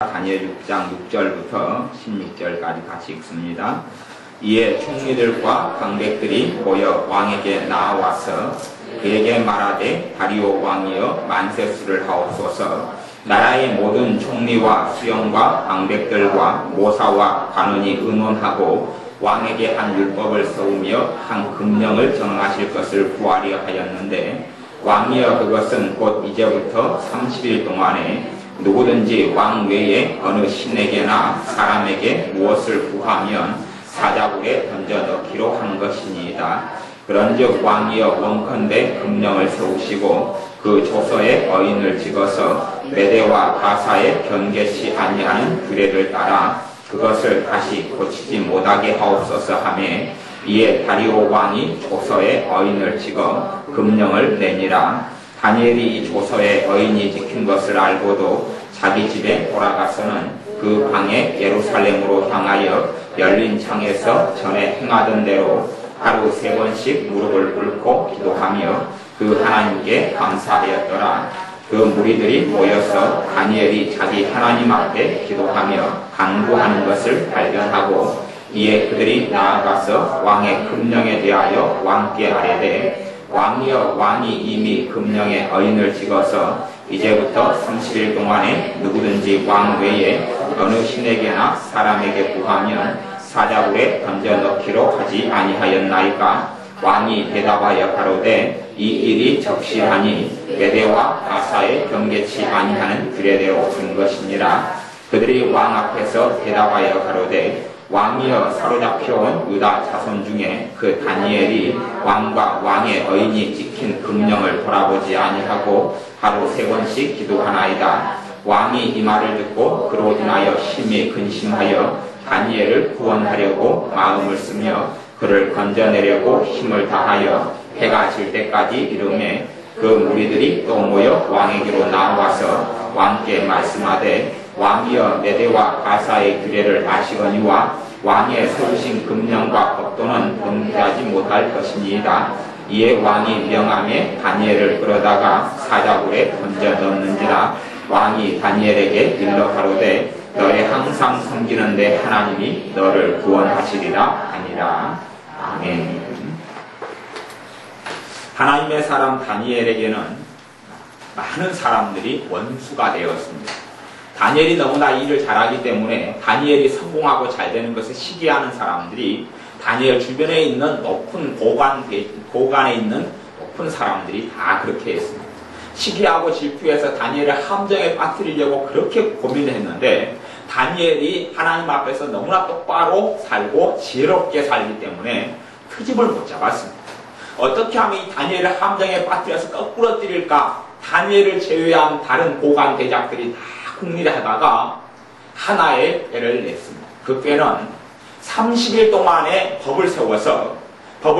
다니엘 6장 6절부터 16절까지 같이 읽습니다. 이에 총리들과 방백들이 모여 왕에게 나와서 그에게 말하되 다리오 왕이여 만세수를 하옵소서. 나라의 모든 총리와 수령과 방백들과 모사와 관원이 의논하고 왕에게 한 율법을 세우며 한 금령을 정하실 것을 구하려 하였는데 왕이여 그것은 곧 이제부터 30일 동안에 누구든지 왕 외에 어느 신에게나 사람에게 무엇을 구하면 사자굴에 던져 넣기로 한 것이니이다. 그런즉 왕이여 원컨대 금령을 세우시고 그 조서에 어인을 찍어서 메대와 바사에 변개치 아니하는 규례를 따라 그것을 다시 고치지 못하게 하옵소서 하매 이에 다리오 왕이 조서에 어인을 찍어 금령을 내니라. 다니엘이 이 조서에 어인이 찍힌 것을 알고도 자기 집에 돌아가서는 그 방에 예루살렘으로 향하여 열린 창에서 전에 행하던 대로 하루 3번씩 무릎을 꿇고 기도하며 그 하나님께 감사하였더라. 그 무리들이 모여서 다니엘이 자기 하나님 앞에 기도하며 간구하는 것을 발견하고 이에 그들이 나아가서 왕의 금령에 대하여 왕께 아뢰되 왕이여 왕이 이미 금령에 어인을 찍어서 이제부터 30일 동안에 누구든지 왕 외에 어느 신에게나 사람에게 구하면 사자굴에 던져 넣기로 하지 아니하였나이까. 왕이 대답하여 가로되 이 일이 적실하니 메대와 바사에 경계치 아니하는 규례대로 된 것이니라. 그들이 왕 앞에서 대답하여 가로되 왕이여 사로잡혀온 유다 자손 중에 그 다니엘이 왕과 왕의 어인이 찍힌 금령을 돌아보지 아니하고 하루 3번씩 기도하나이다. 왕이 이 말을 듣고 그로 인하여 심히 근심하여 다니엘을 구원하려고 마음을 쓰며 그를 건져내려고 힘을 다하여 해가 질 때까지 이르매 그 무리들이 또 모여 왕에게로 나와서 왕께 말씀하되 왕이여 메대와 바사의 규례를 아시거니와 왕의 세우신 금령과 법도는 범죄하지 못할 것이니이다. 이에 왕이 명함에 다니엘을 끌어다가 사자굴에 던져 넣는지라. 왕이 다니엘에게 일러 가로되 너의 항상 섬기는 내 하나님이 너를 구원하시리라 하니라. 아멘. 하나님의 사람 다니엘에게는 많은 사람들이 원수가 되었습니다. 다니엘이 너무나 일을 잘하기 때문에 다니엘이 성공하고 잘 되는 것을 시기하는 사람들이 다니엘 주변에 있는 높은 고관에 있는 높은 사람들이 다 그렇게 했습니다. 시기하고 질투해서 다니엘을 함정에 빠뜨리려고 그렇게 고민을 했는데 다니엘이 하나님 앞에서 너무나 똑바로 살고 지혜롭게 살기 때문에 트집을 못 잡았습니다. 어떻게 하면 이 다니엘을 함정에 빠뜨려서 거꾸로 때릴까? 다니엘을 제외한 다른 고관 대작들이 다 궁리를 하다가 하나의 꾀를 냈습니다. 그 꾀는 30일 동안에 법을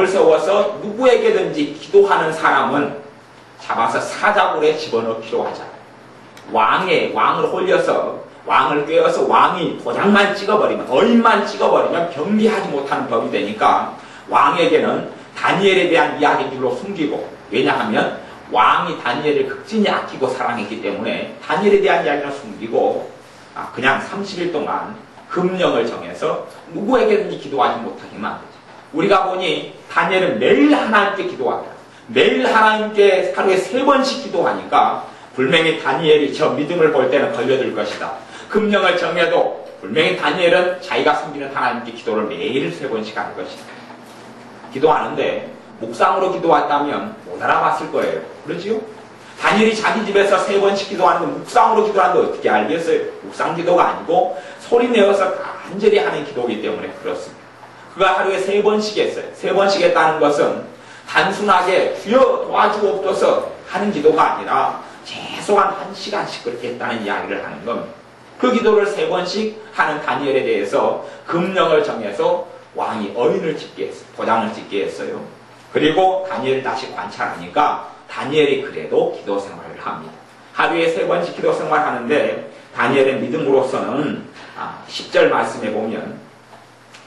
세워서 누구에게든지 기도하는 사람은 잡아서 사자굴에 집어넣기로 하자. 왕을 홀려서 왕을 꿰어서 왕이 도장만 찍어버리면 어인만 찍어버리면 경비하지 못하는 법이 되니까 왕에게는 다니엘에 대한 이야기들로 숨기고, 왜냐하면 왕이 다니엘을 극진히 아끼고 사랑했기 때문에 다니엘에 대한 이야기를 숨기고 그냥 30일 동안 금령을 정해서 누구에게든지 기도하지 못하게만 하죠. 우리가 보니 다니엘은 매일 하나님께 기도한다. 매일 하나님께 하루에 3번씩 기도하니까 분명히 다니엘이 저 믿음을 볼 때는 걸려들 것이다. 금령을 정해도 분명히 다니엘은 자기가 섬기는 하나님께 기도를 매일 3번씩 할 것이다. 기도하는데 묵상으로 기도했다면 못 알아봤을 거예요. 그렇지요? 다니엘이 자기 집에서 3번씩 기도하는데 묵상으로 기도하는데 어떻게 알겠어요? 묵상 기도가 아니고 소리내어서 간절히 하는 기도이기 때문에 그렇습니다. 그가 하루에 3번씩 했어요. 3번씩 했다는 것은 단순하게 주여 도와주옵소서 하는 기도가 아니라 최소한 1시간씩 그렇게 했다는 이야기를 하는 겁니다. 그 기도를 3번씩 하는 다니엘에 대해서 금령을 정해서 왕이 어인을 찍게 했어요. 도장을 찍게 했어요. 그리고 다니엘을 다시 관찰하니까 다니엘이 그래도 기도 생활을 합니다. 하루에 3번씩 기도 생활하는데 다니엘의 믿음으로서는 10절 말씀에 보면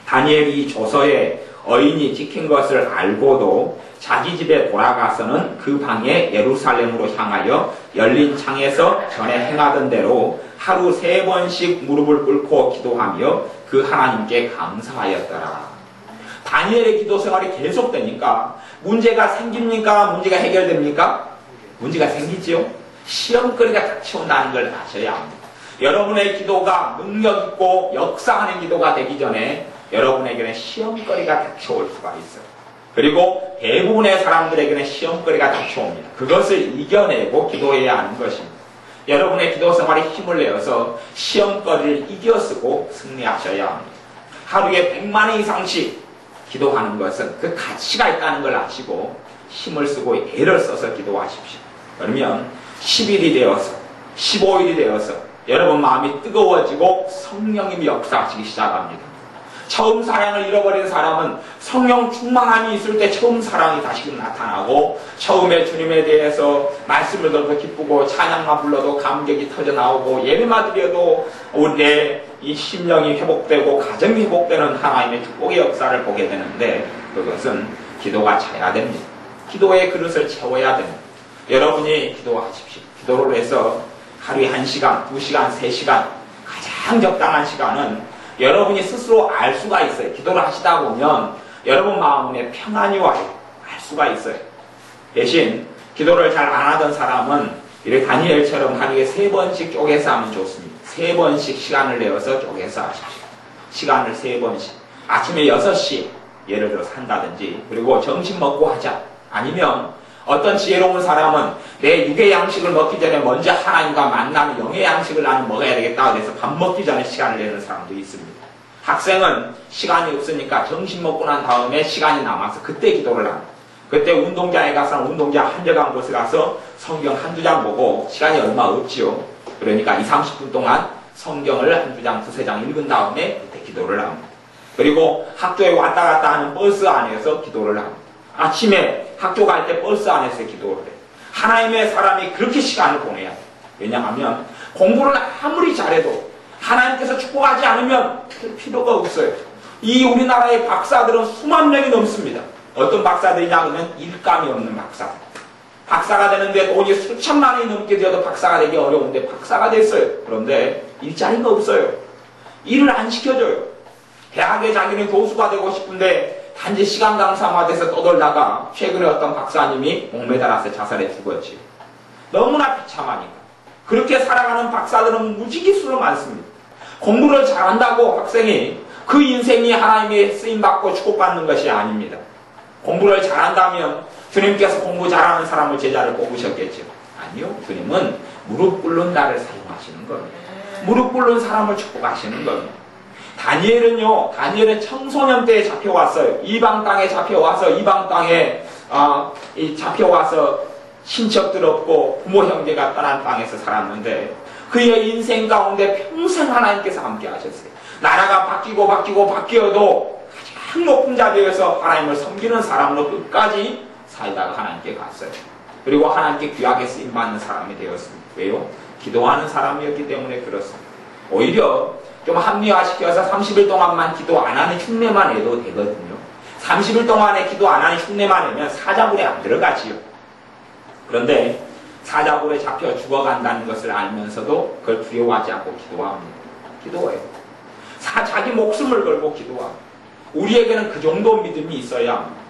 다니엘이 조서에 어인이 찍힌 것을 알고도 자기 집에 돌아가서는 그 방에 예루살렘으로 향하여 열린 창에서 전에 행하던 대로 하루 3번씩 무릎을 꿇고 기도하며 그 하나님께 감사하였더라. 다니엘의 기도 생활이 계속되니까 문제가 생깁니까? 문제가 해결됩니까? 문제가 생기죠. 시험거리가 닥쳐온다는 걸 아셔야 합니다. 여러분의 기도가 능력 있고 역사하는 기도가 되기 전에 여러분에게는 시험거리가 닥쳐올 수가 있어요. 그리고 대부분의 사람들에게는 시험거리가 닥쳐옵니다. 그것을 이겨내고 기도해야 하는 것입니다. 여러분의 기도 생활에 힘을 내어서 시험거리를 이겨쓰고 승리하셔야 합니다. 하루에 100만 원 이상씩 기도하는 것은 그 가치가 있다는 걸 아시고 힘을 쓰고 애를 써서 기도하십시오. 그러면 10일이 되어서 15일이 되어서 여러분 마음이 뜨거워지고 성령님이 역사하시기 시작합니다. 처음 사랑을 잃어버린 사람은 성령 충만함이 있을 때 처음 사랑이 다시금 나타나고 처음에 주님에 대해서 말씀을 들어도 기쁘고 찬양만 불러도 감격이 터져나오고 예배만 드려도 우리의 이 심령이 회복되고 가정이 회복되는 하나님의 축복의 역사를 보게 되는데 그것은 기도가 차야 됩니다. 기도의 그릇을 채워야 됩니다. 여러분이 기도하십시오. 기도를 해서 하루에 1시간, 2시간, 3시간 가장 적당한 시간은 여러분이 스스로 알 수가 있어요. 기도를 하시다 보면 여러분 마음에 평안이 와요. 알 수가 있어요. 대신 기도를 잘 안 하던 사람은 이렇게 다니엘처럼 하루에 3번씩 쪼개서 하면 좋습니다. 3번씩 시간을 내어서 쪼개서 하십시오. 시간을 3번씩. 아침에 6시에 예를 들어서 한다든지 그리고 점심 먹고 하자. 아니면 어떤 지혜로운 사람은 내 육의 양식을 먹기 전에 먼저 하나님과 만나는 영의 양식을 나는 먹어야 되겠다. 그래서 밥 먹기 전에 시간을 내는 사람도 있습니다. 학생은 시간이 없으니까 점심 먹고 난 다음에 시간이 남아서 그때 기도를 합니다. 그때 운동장에 가서 운동장 한적한 곳에 가서 성경 한두 장 보고 시간이 얼마 없지요. 그러니까 20, 30분 동안 성경을 한두 장, 두세 장 읽은 다음에 그때 기도를 합니다. 그리고 학교에 왔다 갔다 하는 버스 안에서 기도를 합니다. 아침에 학교 갈 때 버스 안에서 기도를 해요. 하나님의 사람이 그렇게 시간을 보내야 돼요. 왜냐하면 공부를 아무리 잘해도 하나님께서 축복하지 않으면 필요가 없어요. 이 우리나라의 박사들은 수만 명이 넘습니다. 어떤 박사들이냐 하면 일감이 없는 박사. 박사가 되는데 돈이 수천만 원이 넘게 되어도 박사가 되기 어려운데 박사가 됐어요. 그런데 일자리가 없어요. 일을 안 시켜줘요. 대학에 자기는 교수가 되고 싶은데 단지 시간 강사만 돼서 떠돌다가 최근에 어떤 박사님이 목매달아서 자살해 죽었지. 너무나 비참하니까. 그렇게 살아가는 박사들은 무지기수로 많습니다. 공부를 잘한다고 학생이 그 인생이 하나님의 쓰임받고 축복받는 것이 아닙니다. 공부를 잘한다면 주님께서 공부 잘하는 사람을 제자를 뽑으셨겠죠. 아니요. 주님은 무릎 꿇는 나를 사용하시는 겁니다. 무릎 꿇는 사람을 축복하시는 겁니다. 다니엘은 청소년 때에 잡혀왔어요. 이방 땅에 잡혀와서 이방 땅에 잡혀와서 친척들 없고 부모 형제가 떠난 땅에서 살았는데 그의 인생 가운데 평생 하나님께서 함께 하셨어요. 나라가 바뀌어도 가장 높은 자리에서 하나님을 섬기는 사람으로 끝까지 살다가 하나님께 갔어요. 그리고 하나님께 귀하게 쓰임받는 사람이 되었습니다. 왜요? 기도하는 사람이었기 때문에 그렇습니다. 오히려 좀 합리화시켜서 30일 동안만 기도 안 하는 흉내만 내도 되거든요. 30일 동안에 기도 안 하는 흉내만 내면 사자굴에 안 들어가지요. 그런데 사자굴에 잡혀 죽어간다는 것을 알면서도 그걸 두려워하지 않고 기도합니다. 기도해요. 자기 목숨을 걸고 기도합니다. 우리에게는 그 정도 믿음이 있어야 합니다.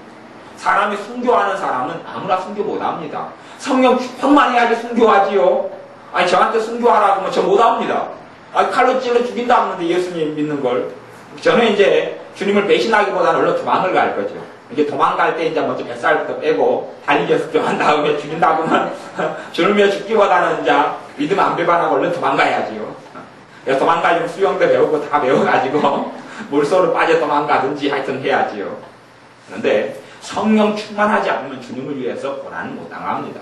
사람이 순교하는 사람은 아무나 순교 못합니다. 성령 축복만 해야지 순교하지요. 아니 저한테 순교하라고 하면 저 못합니다. 칼로 찔러 죽인다 하는데 예수님 믿는 걸. 저는 이제 주님을 배신하기보다는 얼른 도망을 갈 거죠. 이제 도망갈 때 이제 먼저 뱃살부터 빼고 달리기 연습한 다음에 죽인다고만 주님을 죽기보다는 이제 믿음 안 배반하고 얼른 도망가야지요. 도망가려면 수영도 배우고 다 배워가지고 물속으로 빠져 도망가든지 하여튼 해야지요. 그런데 성령 충만하지 않으면 주님을 위해서 고난을 못 당합니다.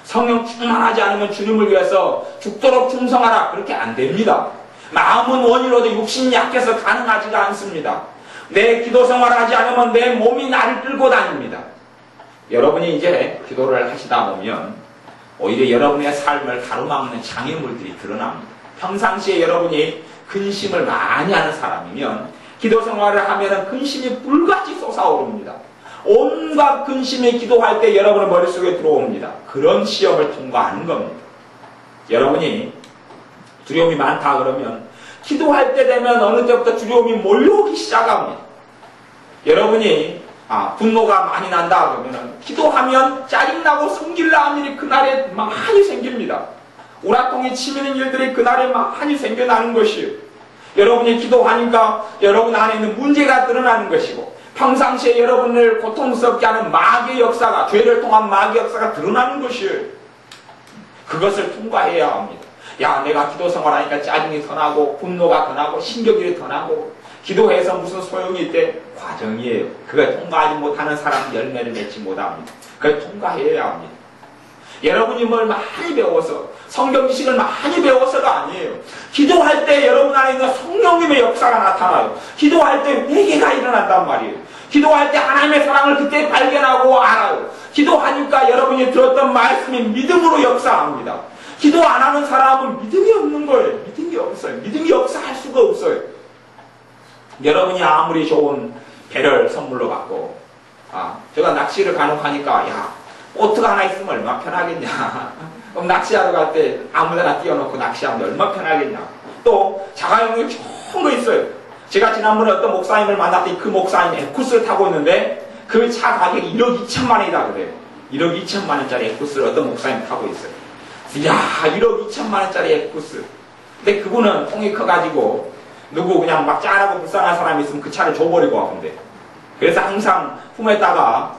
성령 충만하지 않으면 주님을 위해서 죽도록 충성하라. 그렇게 안 됩니다. 마음은 원이로도 육신이 약해서 가능하지가 않습니다. 내 기도 생활을 하지 않으면 내 몸이 나를 끌고 다닙니다. 여러분이 이제 기도를 하시다 보면 오히려 여러분의 삶을 가로막는 장애물들이 드러납니다. 평상시에 여러분이 근심을 많이 하는 사람이면 기도 생활을 하면 근심이 불같이 솟아오릅니다. 온갖 근심이 기도할 때 여러분의 머릿속에 들어옵니다. 그런 시험을 통과하는 겁니다. 여러분이 두려움이 많다 그러면 기도할 때 되면 어느 때부터 두려움이 몰려오기 시작합니다. 여러분이 분노가 많이 난다 그러면 기도하면 짜증나고 성질나 하는 일이 그날에 많이 생깁니다. 우라통이 치미는 일들이 그날에 많이 생겨나는 것이에요. 여러분이 기도하니까 여러분 안에 있는 문제가 드러나는 것이고 평상시에 여러분을 고통스럽게 하는 마귀의 역사가, 죄를 통한 마귀의 역사가 드러나는 것이에요. 그것을 통과해야 합니다. 야, 내가 기도 생활하니까 짜증이 더 나고 분노가 더 나고 신경질이 더 나고 기도해서 무슨 소용이 있대? 과정이에요. 그걸 통과하지 못하는 사람은 열매를 맺지 못합니다. 그걸 통과해야 합니다. 여러분이 뭘 많이 배워서 성경 지식을 많이 배워서가 아니에요. 기도할 때 여러분 안에 있는 성령님의 역사가 나타나요. 기도할 때 회개가 일어난단 말이에요. 기도할 때 하나님의 사랑을 그때 발견하고 알아요. 기도하니까 여러분이 들었던 말씀이 믿음으로 역사합니다. 기도 안 하는 사람은 믿음이 없는 거예요. 믿음이 없어요. 믿음이 역사할 수가 없어요. 여러분이 아무리 좋은 배를 선물로 받고 제가 낚시를 간혹 하니까 야, 보트가 하나 있으면 얼마나 편하겠냐. 그럼 낚시하러 갈 때 아무데나 띄워놓고 낚시하면 얼마나 편하겠냐. 또 자가용이 좋은 거 있어요. 제가 지난번에 어떤 목사님을 만났더니 그 목사님이 에쿠스를 타고 있는데 그 차 가격이 1억 2천만 원이다 그래요. 1억 2천만 원짜리 에쿠스를 어떤 목사님이 타고 있어요. 야, 1억 2천만 원짜리 에쿠스. 근데 그분은 통이 커가지고 누구 그냥 막 짠하고 불쌍한 사람이 있으면 그 차를 줘버리고 하던데. 그래서 항상 품에다가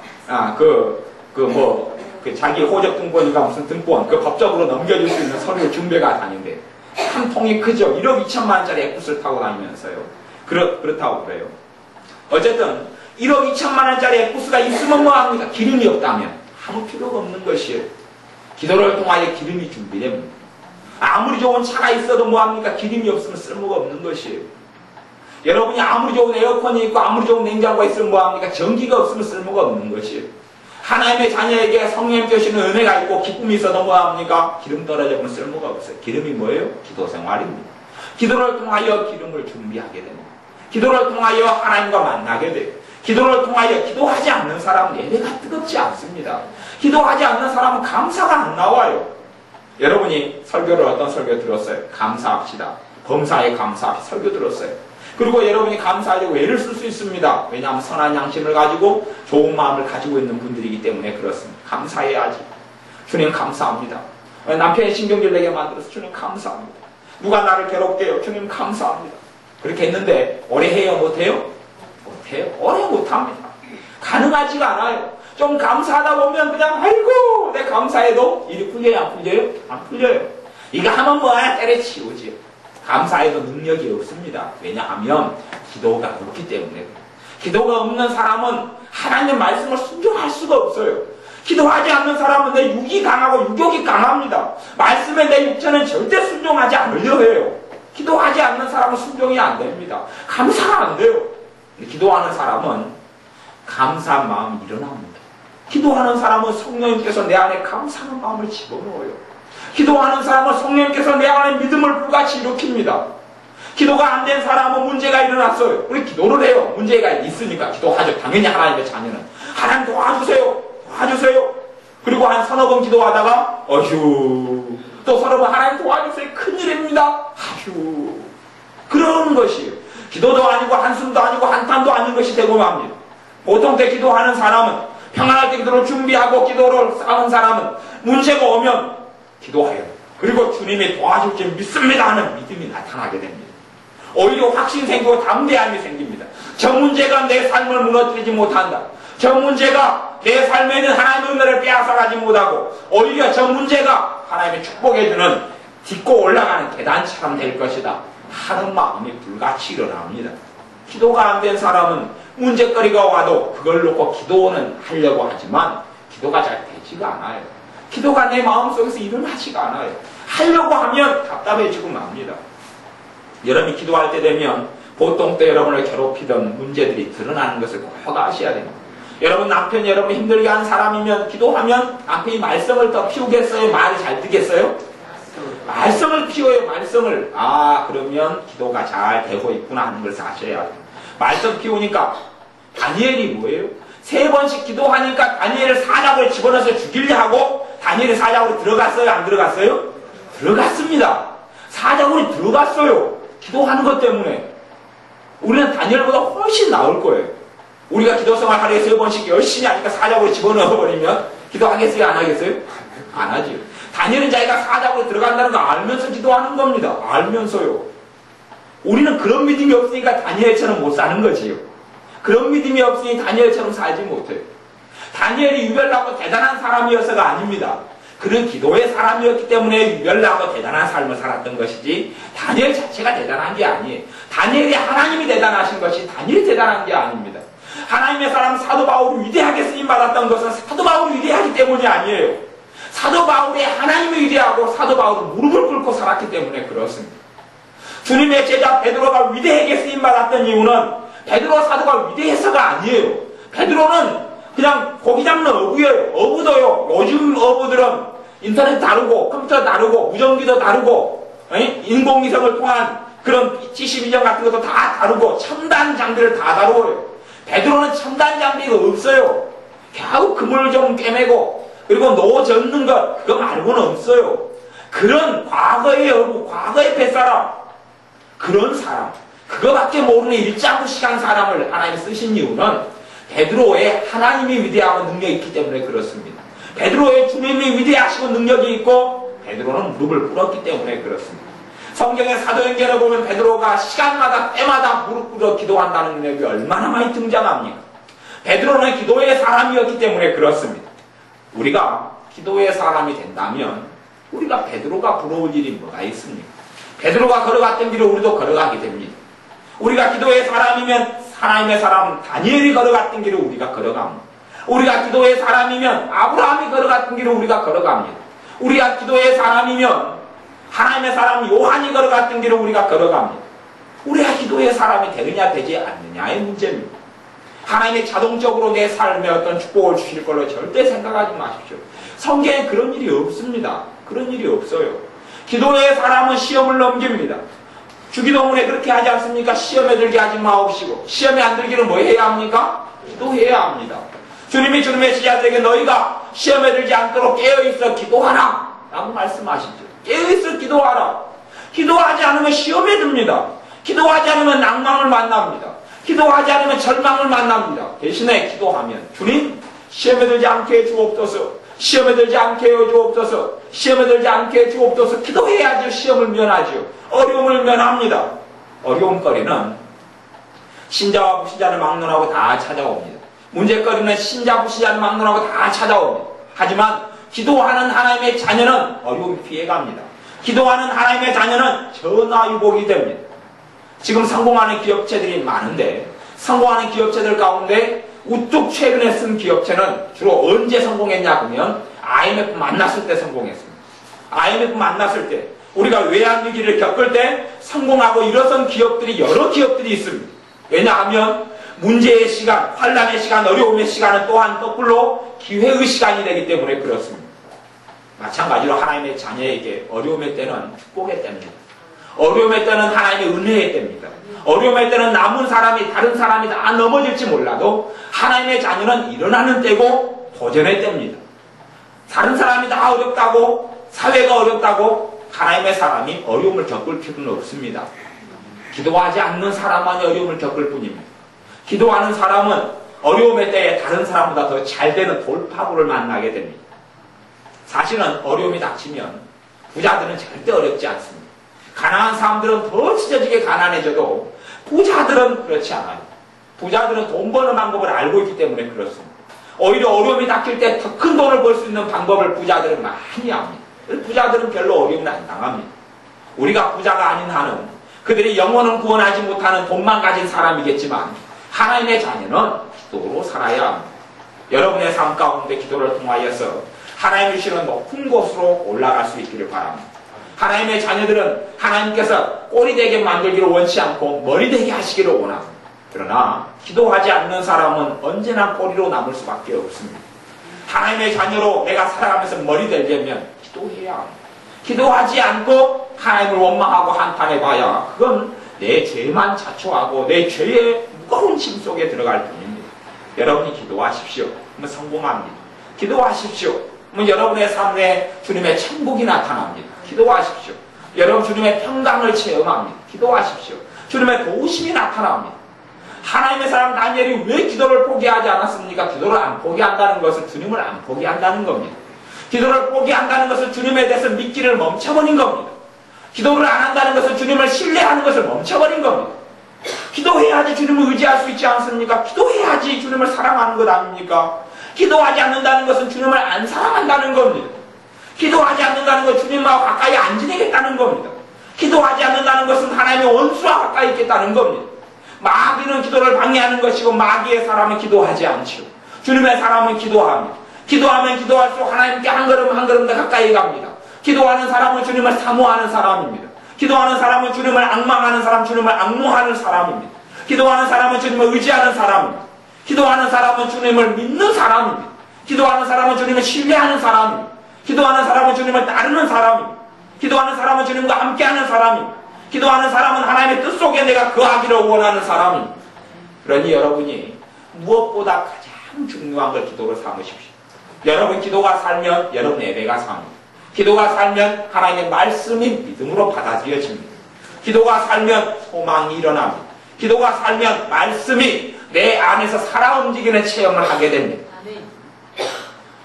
자기 호적 등본인가 무슨 등본 그 법적으로 넘겨줄 수 있는 서류 준비가 다닌대. 한 통이 크죠. 1억 2천만 원짜리 에쿠스를 타고 다니면서요. 그렇다고 그래요. 어쨌든 1억 2천만 원짜리 에쿠스가 있으면 뭐합니까? 기름이 없다면 아무 필요가 없는 것이에요. 기도를 통하여 기름이 준비됩니다. 아무리 좋은 차가 있어도 뭐합니까? 기름이 없으면 쓸모가 없는 것이에요. 여러분이 아무리 좋은 에어컨이 있고 아무리 좋은 냉장고가 있으면 뭐합니까? 전기가 없으면 쓸모가 없는 것이에요. 하나님의 자녀에게 성령님께 주시는 은혜가 있고 기쁨이 있어도 뭐합니까? 기름 떨어지면 쓸모가 없어요. 기름이 뭐예요? 기도 생활입니다. 기도를 통하여 기름을 준비하게 됩니다. 기도를 통하여 하나님과 만나게 돼요. 기도를 통하여 기도하지 않는 사람은 예배가 뜨겁지 않습니다. 기도하지 않는 사람은 감사가 안 나와요. 여러분이 설교를 어떤 설교 들었어요? 감사합시다. 범사에 감사합시다. 설교 들었어요. 그리고 여러분이 감사하려고 애를 쓸 수 있습니다. 왜냐하면 선한 양심을 가지고 좋은 마음을 가지고 있는 분들이기 때문에 그렇습니다. 감사해야지. 주님 감사합니다. 남편이 신경질 내게 만들어서 주님 감사합니다. 누가 나를 괴롭게 해요? 주님 감사합니다. 그렇게 했는데 오래 해요? 못해요? 못해요. 오래 못합니다. 가능하지가 않아요. 좀 감사하다 보면 그냥 아이고 내 감사해도 일이 풀려요? 안 풀려요? 안 풀려요. 이거 하면 뭐야? 때려치우지요. 감사해도 능력이 없습니다. 왜냐하면 기도가 없기 때문에. 기도가 없는 사람은 하나님의 말씀을 순종할 수가 없어요. 기도하지 않는 사람은 내 육이 강하고 유격이 강합니다. 말씀에 내 육체는 절대 순종하지 않으려 해요. 기도하지 않는 사람은 순종이 안 됩니다. 감사가 안 돼요. 기도하는 사람은 감사한 마음이 일어납니다. 기도하는 사람은 성령님께서 내 안에 감사한 마음을 집어넣어요. 기도하는 사람은 성령님께서 내 안에 믿음을 불같이 일으킵니다. 기도가 안 된 사람은 문제가 일어났어요. 우리 기도를 해요. 문제가 있으니까 기도하죠. 당연히 하나님의 자녀는. 하나님 도와주세요. 도와주세요. 그리고 한 서너 번 기도하다가 어휴 또 서너 번 하나님 도와주세요. 큰일입니다. 아휴 그런 것이에요. 기도도 아니고 한숨도 아니고 한탄도 아닌 것이 되고 맙니다. 보통 때 기도하는 사람은 평안할 때 기도를 준비하고 기도를 쌓은 사람은 문제가 오면 기도해요. 그리고 주님이 도와줄 줄 믿습니다 하는 믿음이 나타나게 됩니다. 오히려 확신 생기고 담대함이 생깁니다. 저 문제가 내 삶을 무너뜨리지 못한다. 저 문제가 내 삶에는 하나님의 은혜를 빼앗아가지 못하고 오히려 저 문제가 하나님의 축복해주는 딛고 올라가는 계단처럼 될 것이다 하는 마음이 불같이 일어납니다. 기도가 안 된 사람은 문제거리가 와도 그걸 놓고 기도는 하려고 하지만 기도가 잘 되지가 않아요. 기도가 내 마음속에서 일어나지가 않아요. 하려고 하면 답답해지고 맙니다. 여러분이 기도할 때 되면 보통 때 여러분을 괴롭히던 문제들이 드러나는 것을 꼭 아셔야 됩니다. 여러분 남편이 여러분 힘들게 한 사람이면 기도하면 남편이 말썽을 더 피우겠어요? 말이 잘 듣겠어요? 말썽을 피워요. 말썽을. 그러면 기도가 잘 되고 있구나 하는 것을 아셔야 돼요. 말썽 피우니까 다니엘이 뭐예요? 3번씩 기도하니까 다니엘을 사자고에 집어넣어서 죽이려 하고 다니엘이 사자고에 들어갔어요? 안 들어갔어요? 들어갔습니다. 사자굴이 들어갔어요. 기도하는 것 때문에. 우리는 다니엘보다 훨씬 나을 거예요. 우리가 기도 생활 하루에 3번씩 열심히 하니까 사자굴에 집어넣어버리면 기도하겠어요? 안 하겠어요? 안 하죠. 다니엘은 자기가 사자굴에 들어간다는 거 알면서 기도하는 겁니다. 알면서요. 우리는 그런 믿음이 없으니까 다니엘처럼 못 사는 거지요. 그런 믿음이 없으니 다니엘처럼 살지 못해요. 다니엘이 유별나고 대단한 사람이어서가 아닙니다. 그는 기도의 사람이었기 때문에 유별나고 대단한 삶을 살았던 것이지 다니엘 자체가 대단한 게 아니에요. 다니엘이 하나님이 대단하신 것이 다니엘이 대단한 게 아닙니다. 하나님의 사람 사도 바울이 위대하게 쓰임받았던 것은 사도 바울이 위대하기 때문이 아니에요. 사도 바울이 하나님이 위대하고 사도 바울은 무릎을 꿇고 살았기 때문에 그렇습니다. 주님의 제자 베드로가 위대하게 쓰임받았던 이유는 베드로 사도가 위대해서가 아니에요. 베드로는 그냥 고기 잡는 어부예요. 어부도요. 요즘 어부들은 인터넷 다루고 컴퓨터 다루고 무전기도 다루고 인공위성을 통한 그런 72전 같은 것도 다 다루고 첨단 장비를 다 다루어요. 베드로는 첨단 장비가 없어요. 겨우 그물 좀 꿰매고 그리고 노 젓는 것 그거 말고는 없어요. 그런 과거의 어부, 과거의 뱃사람 그런 사람 그거밖에 모르는 일자무식한 사람을 하나님 쓰신 이유는 베드로의 하나님이 위대하고 능력이 있기 때문에 그렇습니다. 베드로의 주님이 위대하시고 능력이 있고 베드로는 무릎을 꿇었기 때문에 그렇습니다. 성경의 사도행전을 보면 베드로가 시간마다 때마다 무릎 꿇어 기도한다는 능력이 얼마나 많이 등장합니까? 베드로는 기도의 사람이었기 때문에 그렇습니다. 우리가 기도의 사람이 된다면 우리가 베드로가 부러울 일이 뭐가 있습니까? 베드로가 걸어갔던 길을 우리도 걸어가게 됩니다. 우리가 기도의 사람이면 하나님의 사람은 다니엘이 걸어갔던 길을 우리가 걸어갑니다. 우리가 기도의 사람이면 아브라함이 걸어갔던 길을 우리가 걸어갑니다. 우리가 기도의 사람이면 하나님의 사람 요한이 걸어갔던 길을 우리가 걸어갑니다. 우리가 기도의 사람이 되느냐 되지 않느냐의 문제입니다. 하나님이 자동적으로 내 삶에 어떤 축복을 주실 걸로 절대 생각하지 마십시오. 성경에 그런 일이 없습니다. 그런 일이 없어요. 기도의 사람은 시험을 넘깁니다. 주기도문에 그렇게 하지 않습니까? 시험에 들게 하지 마옵시고 시험에 안 들기는 뭐 해야 합니까? 기도해야 합니다. 주님이 주님의 제자들에게 너희가 시험에 들지 않도록 깨어있어 기도하라 라고 말씀하시죠. 깨어있어 기도하라. 기도하지 않으면 시험에 듭니다. 기도하지 않으면 낭망을 만납니다. 기도하지 않으면 절망을 만납니다. 대신에 기도하면 주님 시험에 들지 않게 해주옵소서. 시험에 들지 않게 해주옵소서. 시험에 들지 않게 해주옵소서. 기도해야죠. 시험을 면하죠. 어려움을 면합니다. 어려움거리는 신자와 불신자를 막론하고 다 찾아옵니다. 문제거리는 신자 불신자를 막론하고 다 찾아옵니다. 하지만 기도하는 하나님의 자녀는 어려움을 피해갑니다. 기도하는 하나님의 자녀는 전화유복이 됩니다. 지금 성공하는 기업체들이 많은데 성공하는 기업체들 가운데 우뚝 최근에 쓴 기업체는 주로 언제 성공했냐 보면 IMF 만났을 때 성공했습니다. IMF 만났을 때 우리가 외환위기를 겪을 때 성공하고 일어선 기업들이 여러 기업들이 있습니다. 왜냐하면 문제의 시간, 환란의 시간, 어려움의 시간은 또한 거꾸로 기회의 시간이 되기 때문에 그렇습니다. 마찬가지로 하나님의 자녀에게 어려움의 때는 축복의 때입니다. 어려움의 때는 하나님의 은혜의 때입니다. 어려움의 때는 남은 사람이 다른 사람이 다 넘어질지 몰라도 하나님의 자녀는 일어나는 때고 도전의 때입니다. 다른 사람이 다 어렵다고 사회가 어렵다고 하나님의 사람이 어려움을 겪을 필요는 없습니다. 기도하지 않는 사람만이 어려움을 겪을 뿐입니다. 기도하는 사람은 어려움의 때에 다른 사람보다 더 잘 되는 돌파구를 만나게 됩니다. 사실은 어려움이 닥치면 부자들은 절대 어렵지 않습니다. 가난한 사람들은 더 찢어지게 가난해져도 부자들은 그렇지 않아요. 부자들은 돈 버는 방법을 알고 있기 때문에 그렇습니다. 오히려 어려움이 닥칠 때 더 큰 돈을 벌 수 있는 방법을 부자들은 많이 압니다. 부자들은 별로 어려움을 안 당합니다. 우리가 부자가 아닌 한은 그들이 영혼은 구원하지 못하는 돈만 가진 사람이겠지만 하나님의 자녀는 기도로 살아야 합니다. 여러분의 삶 가운데 기도를 통하여서 하나님이 주시는 높은 곳으로 올라갈 수 있기를 바랍니다. 하나님의 자녀들은 하나님께서 꼬리 되게 만들기를 원치 않고 머리 되게 하시기를 원합니다. 그러나 기도하지 않는 사람은 언제나 꼬리로 남을 수밖에 없습니다. 하나님의 자녀로 내가 살아가면서 머리 되려면 기도해야 합니다. 기도하지 않고 하나님을 원망하고 한탄해 봐야 그건 내 죄만 자초하고 내 죄의 무거운 짐 속에 들어갈 뿐입니다. 여러분이 기도하십시오. 그러면 성공합니다. 기도하십시오. 그러면 여러분의 삶에 주님의 천국이 나타납니다. 기도하십시오. 여러분 주님의 평강을 체험합니다. 기도하십시오. 주님의 도우심이 나타납니다. 하나님의 사람 다니엘이 왜 기도를 포기하지 않았습니까? 기도를 안 포기한다는 것은 주님을 안 포기한다는 겁니다. 기도를 포기한다는 것은 주님에 대해서 믿기를 멈춰버린 겁니다. 기도를 안 한다는 것은 주님을 신뢰하는 것을 멈춰버린 겁니다. 기도해야지 주님을 의지할 수 있지 않습니까? 기도해야지 주님을 사랑하는 것 아닙니까? 기도하지 않는다는 것은 주님을 안 사랑한다는 겁니다. 기도하지 않는다는 것은 주님과 가까이 안 지내겠다는 겁니다. 기도하지 않는다는 것은 하나님의 원수와 가까이 있겠다는 겁니다. 마귀는 기도를 방해하는 것이고 마귀의 사람은 기도하지 않죠. 주님의 사람은 기도합니다. 기도하면 기도할수록 하나님께 한 걸음 한 걸음 더 가까이 갑니다. 기도하는 사람은 주님을 사모하는 사람입니다. 기도하는 사람은 주님을 앙망하는 사람, 주님을 앙모하는 사람입니다. 기도하는 사람은 주님을 의지하는 사람입니다. 기도하는 사람은 주님을 믿는 사람입니다. 기도하는 사람은 주님을 신뢰하는 사람입니다. 기도하는 사람은 주님을 따르는 사람입니다. 기도하는 사람은 주님과 함께하는 사람입니다. 기도하는 사람은 하나님의 뜻 속에 내가 거하기를 원하는 사람입니다. 그러니 여러분이 무엇보다 가장 중요한 걸 기도로 삼으십시오. 여러분 기도가 살면 여러분 예배가 삽니다. 기도가 살면 하나님의 말씀이 믿음으로 받아들여집니다. 기도가 살면 소망이 일어납니다. 기도가 살면 말씀이 내 안에서 살아 움직이는 체험을 하게 됩니다.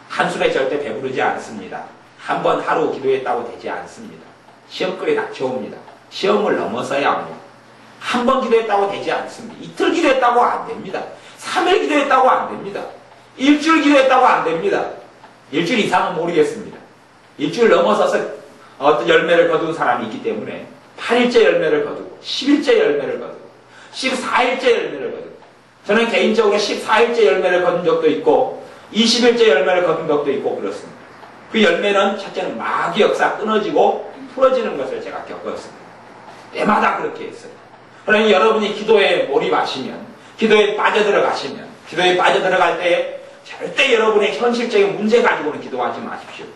한순에 절대 배부르지 않습니다. 한 번 하루 기도했다고 되지 않습니다. 시험거리 닥쳐옵니다. 시험을 넘어서야 합니다. 한 번 기도했다고 되지 않습니다. 이틀 기도했다고 안 됩니다. 3일 기도했다고 안 됩니다. 일주일 기도했다고 안 됩니다. 일주일 이상은 모르겠습니다. 일주일 넘어서서 어떤 열매를 거둔 사람이 있기 때문에 8일째 열매를 거두고 10일째 열매를 거두고 14일째 열매를 거두고 저는 개인적으로 14일째 열매를 거둔 적도 있고 20일째 열매를 거둔 적도 있고 그렇습니다. 그 열매는 첫째는 마귀 역사 끊어지고 풀어지는 것을 제가 겪었습니다. 때마다 그렇게 했어요. 그러니 여러분이 기도에 몰입하시면 기도에 빠져들어가시면 기도에 빠져들어갈 때에 절대 여러분의 현실적인 문제 가지고는 기도하지 마십시오.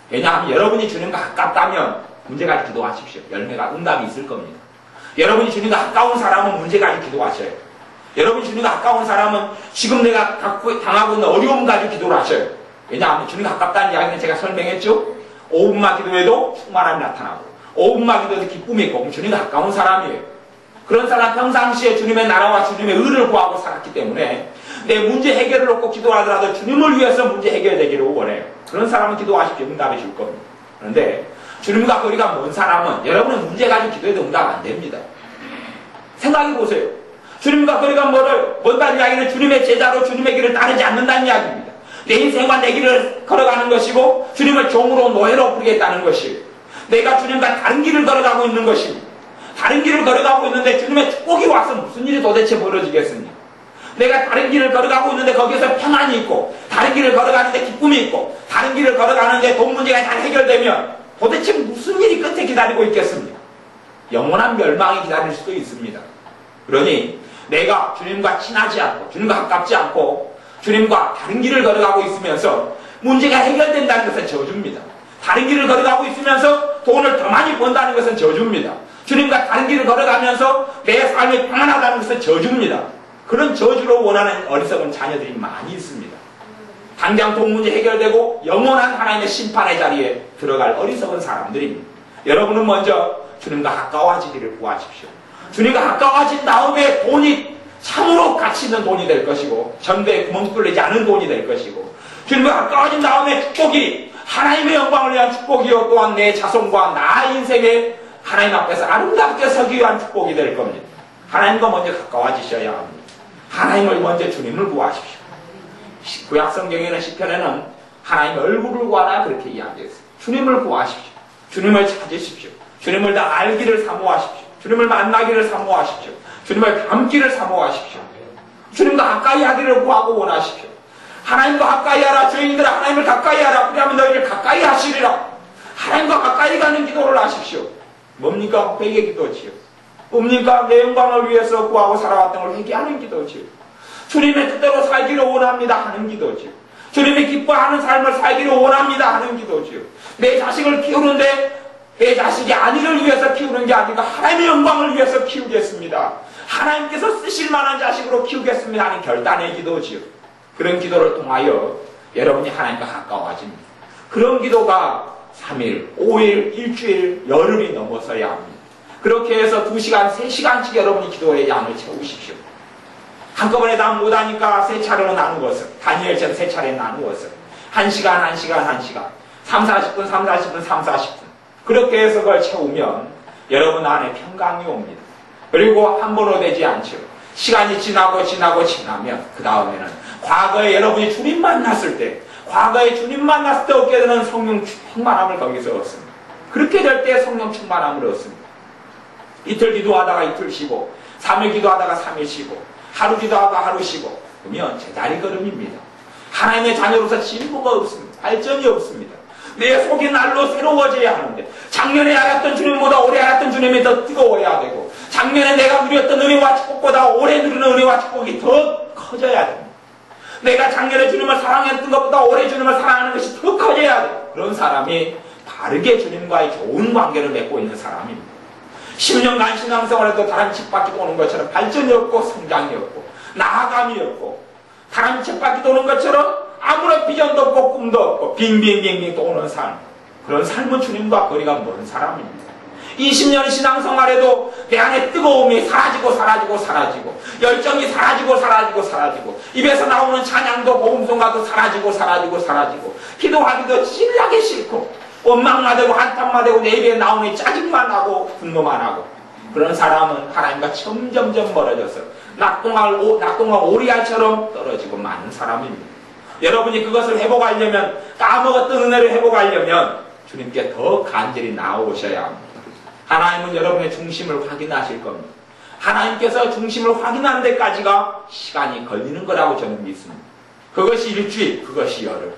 왜냐하면 여러분이 주님과 가깝다면 문제 가지고 기도하십시오. 열매가 응답이 있을 겁니다. 여러분이 주님과 가까운 사람은 문제 가지고 기도하셔요. 여러분이 주님과 가까운 사람은 지금 내가 당하고 있는 어려움 가지고 기도를 하셔요. 왜냐하면 주님과 가깝다는 이야기는 제가 설명했죠. 5분만 기도해도 충만함이 나타나고 5분만 기도해도 기쁨이 있고 주님과 가까운 사람이에요. 그런 사람 평상시에 주님의 나라와 주님의 의를 구하고 살았기 때문에 내 문제 해결을 놓고 기도하더라도 주님을 위해서 문제 해결되기를 원해요. 그런 사람은 기도하십시오. 응답해 줄 겁니다. 그런데 주님과 거리가 먼 사람은 여러분은 문제 가지고 기도해도 응답 안 됩니다. 생각해 보세요. 주님과 거리가 멀어요. 먼다는 이야기는 주님의 제자로 주님의 길을 따르지 않는다는 이야기입니다. 내 인생과 내 길을 걸어가는 것이고 주님을 종으로 노예로 부리겠다는 것이에요. 내가 주님과 다른 길을 걸어가고 있는 것입니다. 다른 길을 걸어가고 있는데 주님의 축복이 와서 무슨 일이 도대체 벌어지겠습니까? 내가 다른 길을 걸어가고 있는데 거기에서 평안이 있고 다른 길을 걸어가는데 기쁨이 있고 다른 길을 걸어가는데 돈 문제가 잘 해결되면 도대체 무슨 일이 끝에 기다리고 있겠습니까? 영원한 멸망이 기다릴 수도 있습니다. 그러니 내가 주님과 친하지 않고 주님과 가깝지 않고 주님과 다른 길을 걸어가고 있으면서 문제가 해결된다는 것은 저주입니다. 다른 길을 걸어가고 있으면서 돈을 더 많이 번다는 것은 저주입니다. 주님과 다른 길을 걸어가면서 내 삶이 평안하다는 것은 저주입니다. 그런 저주를 원하는 어리석은 자녀들이 많이 있습니다. 당장 돈 문제 해결되고 영원한 하나님의 심판의 자리에 들어갈 어리석은 사람들입니다. 여러분은 먼저 주님과 가까워지기를 구하십시오. 주님과 가까워진 다음에 돈이 참으로 가치 있는 돈이 될 것이고 전대에 구멍 뚫리지 않은 돈이 될 것이고 주님과 가까워진 다음에 축복이 하나님의 영광을 위한 축복이요 또한 내 자손과 나 인생에 하나님 앞에서 아름답게 서기 위한 축복이 될 겁니다. 하나님과 먼저 가까워지셔야 합니다. 하나님을 먼저 주님을 구하십시오. 구약 성경에는 시편에는 하나님의 얼굴을 구하라 그렇게 이야기했어요. 주님을 구하십시오. 주님을 찾으십시오. 주님을 더 알기를 사모하십시오. 주님을 만나기를 사모하십시오. 주님을 닮기를 사모하십시오. 주님과 가까이 하기를 구하고 원하십시오. 하나님과 가까이 하라. 죄인들아 하나님을 가까이 하라. 그러면 너희를 가까이 하시리라. 하나님과 가까이 가는 기도를 하십시오. 뭡니까? 회개 기도지요. 뭡니까? 내 영광을 위해서 구하고 살아왔던 걸 회개하는 기도지요. 주님의 뜻대로 살기를 원합니다 하는 기도지요. 주님이 기뻐하는 삶을 살기를 원합니다 하는 기도지요. 내 자식을 키우는데 내 자식이 아니를 위해서 키우는 게 아니라 하나님의 영광을 위해서 키우겠습니다. 하나님께서 쓰실 만한 자식으로 키우겠습니다 하는 결단의 기도지요. 그런 기도를 통하여 여러분이 하나님과 가까워집니다. 그런 기도가 3일, 5일, 일주일, 열흘이 넘어서야 합니다. 그렇게 해서 2시간, 3시간씩 여러분이 기도의 양을 채우십시오. 한꺼번에 다 못하니까 3차례로 나누어서, 다니엘처럼 3차례 나누어서 1시간, 1시간, 1시간 3, 40분, 3, 40분, 3, 40분 그렇게 해서 그걸 채우면 여러분 안에 평강이 옵니다. 그리고 한 번도 되지 않죠. 시간이 지나면 그 다음에는 과거에 여러분이 주님 만났을 때, 과거에 주님 만났을 때 얻게 되는 성령 충만함을 거기서 얻습니다. 그렇게 될 때 성령 충만함을 얻습니다. 이틀 기도하다가 이틀 쉬고, 3일 기도하다가 3일 쉬고, 하루 기도하다가 하루 쉬고, 그러면 제자리 걸음입니다. 하나님의 자녀로서 진보가 없습니다. 발전이 없습니다. 내 속이 날로 새로워져야 하는데, 작년에 알았던 주님보다 올해 알았던 주님이 더 뜨거워야 되고, 작년에 내가 누렸던 은혜와 축복보다 올해 누리는 은혜와 축복이 더 커져야 됩니다. 내가 작년에 주님을 사랑했던 것보다 올해 주님을 사랑하는 것이 더 커져야 돼요. 그런 사람이 바르게 주님과의 좋은 관계를 맺고 있는 사람입니다. 10년간 신앙생활에도 다른 쳇바퀴 도는 것처럼 발전이 없고 성장이 없고 나아감이 없고, 다른 쳇바퀴 도는 것처럼 아무런 비전도 없고 꿈도 없고 빙빙빙빙 도는 삶, 그런 삶은 주님과 거리가 먼 사람입니다. 20년 신앙생활에도 내 안에 뜨거움이 사라지고 열정이 사라지고 입에서 나오는 찬양도 복음송가도 사라지고 기도하기도 신나게 싫고 원망만 되고 한탄만 되고 내 입에 나오는 짜증만 나고 분노만 하고, 그런 사람은 하나님과 점점점 멀어져서 낙동강 오리알처럼 떨어지고 마는 사람입니다. 여러분이 그것을 회복하려면, 까먹었던 은혜를 회복하려면 주님께 더 간절히 나아오셔야 합니다. 하나님은 여러분의 중심을 확인하실 겁니다. 하나님께서 중심을 확인하는 데까지가 시간이 걸리는 거라고 저는 믿습니다. 그것이 일주일, 그것이 열흘.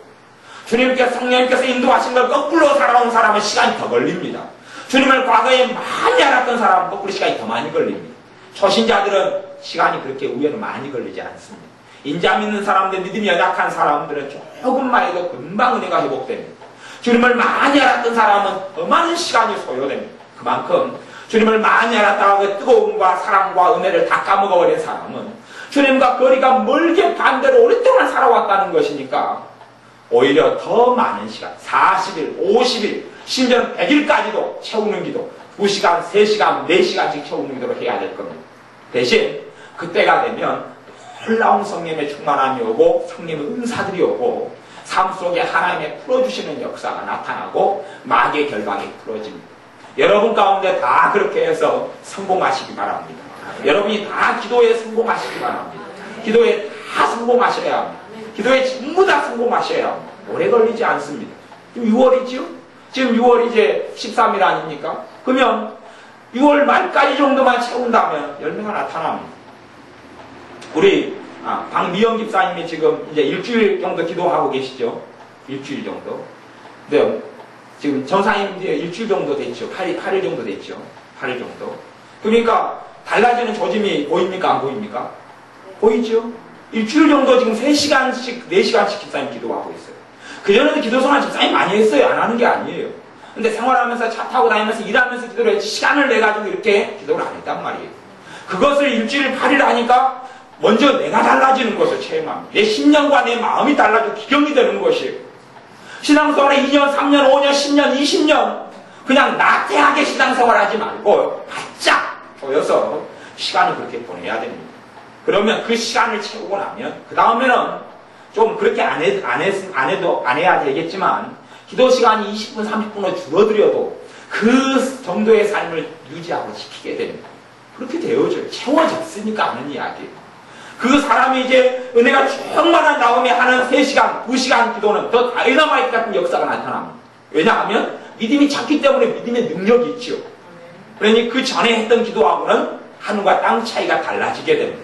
성령님께서 인도하신 걸 거꾸로 살아온 사람은 시간이 더 걸립니다. 주님을 과거에 많이 알았던 사람은 거꾸로 시간이 더 많이 걸립니다. 초신자들은 시간이 그렇게 우연히 많이 걸리지 않습니다. 인자 믿는 사람들, 믿음이 연약한 사람들은 조금만 해도 금방 은혜가 회복됩니다. 주님을 많이 알았던 사람은 더 많은 시간이 소요됩니다. 그만큼 주님을 많이 알았다가 그 뜨거움과 사랑과 은혜를 다 까먹어버린 사람은 주님과 거리가 멀게 반대로 오랫동안 살아왔다는 것이니까 오히려 더 많은 시간, 40일, 50일, 심지어는 100일까지도 채우는 기도, 2시간, 3시간, 4시간씩 채우는 기도를 해야 될 겁니다. 대신 그때가 되면 놀라운 성령의 충만함이 오고 성령의 은사들이 오고 삶 속에 하나님의 풀어주시는 역사가 나타나고 마귀의 결박이 풀어집니다. 여러분 가운데 다 그렇게 해서 성공하시기 바랍니다. 여러분이 다 기도에 성공하시기 바랍니다. 기도에 다 성공하셔야 합니다. 기도에 전부 다 성공하셔야 합니다. 오래 걸리지 않습니다. 지금 6월이죠? 지금 6월 이제 13일 아닙니까? 그러면 6월 말까지 정도만 채운다면 열매가 나타납니다. 우리 박미영 집사님이 지금 이제 일주일 정도 기도하고 계시죠? 일주일 정도. 네. 지금 전사님 이제 일주일 정도 됐죠. 8일 정도 됐죠. 8일 정도. 그러니까 달라지는 조짐이 보입니까? 안 보입니까? 보이죠? 일주일 정도 지금 3시간씩, 4시간씩 집사님 기도하고 있어요. 그전에도 기도 생활 집사님 많이 했어요. 안 하는 게 아니에요. 근데 생활하면서 차 타고 다니면서 일하면서 기도를 했지, 시간을 내가지고 이렇게 기도를 안 했단 말이에요. 그것을 일주일 8일 하니까 먼저 내가 달라지는 것을 체험합니다. 내 심령과 내 마음이 달라지고 기경이 되는 것이에요. 신앙생활에 2년, 3년, 5년, 10년, 20년 그냥 나태하게 신앙생활 하지 말고 바짝 조여서 시간을 그렇게 보내야 됩니다. 그러면 그 시간을 채우고 나면 그 다음에는 좀 그렇게 안 해야 되겠지만 기도 시간이 20분, 30분으로 줄어들어도 그 정도의 삶을 유지하고 지키게 됩니다. 그렇게 되어져요. 채워졌으니까 하는 이야기예요. 그 사람이 이제 은혜가 충만한 다음에 하는 3시간, 2시간 기도는 더 다이너마이트 같은 역사가 나타납니다. 왜냐하면 믿음이 작기 때문에 믿음의 능력이 있죠. 그러니 그 전에 했던 기도하고는 하늘과 땅 차이가 달라지게 됩니다.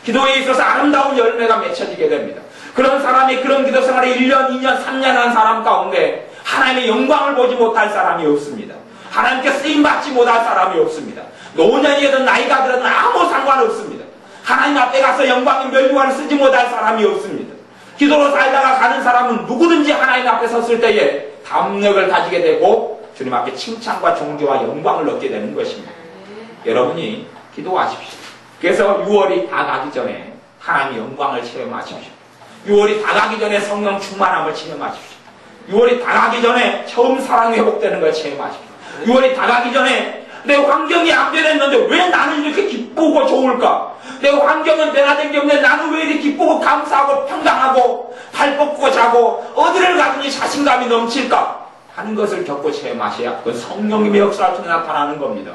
기도에 있어서 아름다운 열매가 맺혀지게 됩니다. 그런 사람이 그런 기도 생활에 1년, 2년, 3년 한 사람 가운데 하나님의 영광을 보지 못할 사람이 없습니다. 하나님께 쓰임받지 못할 사람이 없습니다. 노년이든 나이가 들어도 아무 상관없습니다. 하나님 앞에 가서 영광의 멸류관을 쓰지 못할 사람이 없습니다. 기도로 살다가 가는 사람은 누구든지 하나님 앞에 섰을 때에 담력을 가지게 되고 주님 앞에 칭찬과 존귀와 영광을 얻게 되는 것입니다. 여러분이 기도하십시오. 그래서 6월이 다 가기 전에 하나님의 영광을 체험하십시오. 6월이 다 가기 전에 성령 충만함을 체험하십시오. 6월이 다가기 전에 처음 사랑이 회복되는 걸 체험하십시오. 6월이 다가기 전에 내 환경이 안 변했는데 왜 나는 이렇게 기쁘고 좋을까? 내 환경은 변화된 게 없는데 나는 왜 이렇게 기쁘고 감사하고 평강하고 발 뻗고 자고 어디를 가든지 자신감이 넘칠까? 하는 것을 겪고 체험하셔야 그건 성령님의 역사를 통해 나타나는 겁니다.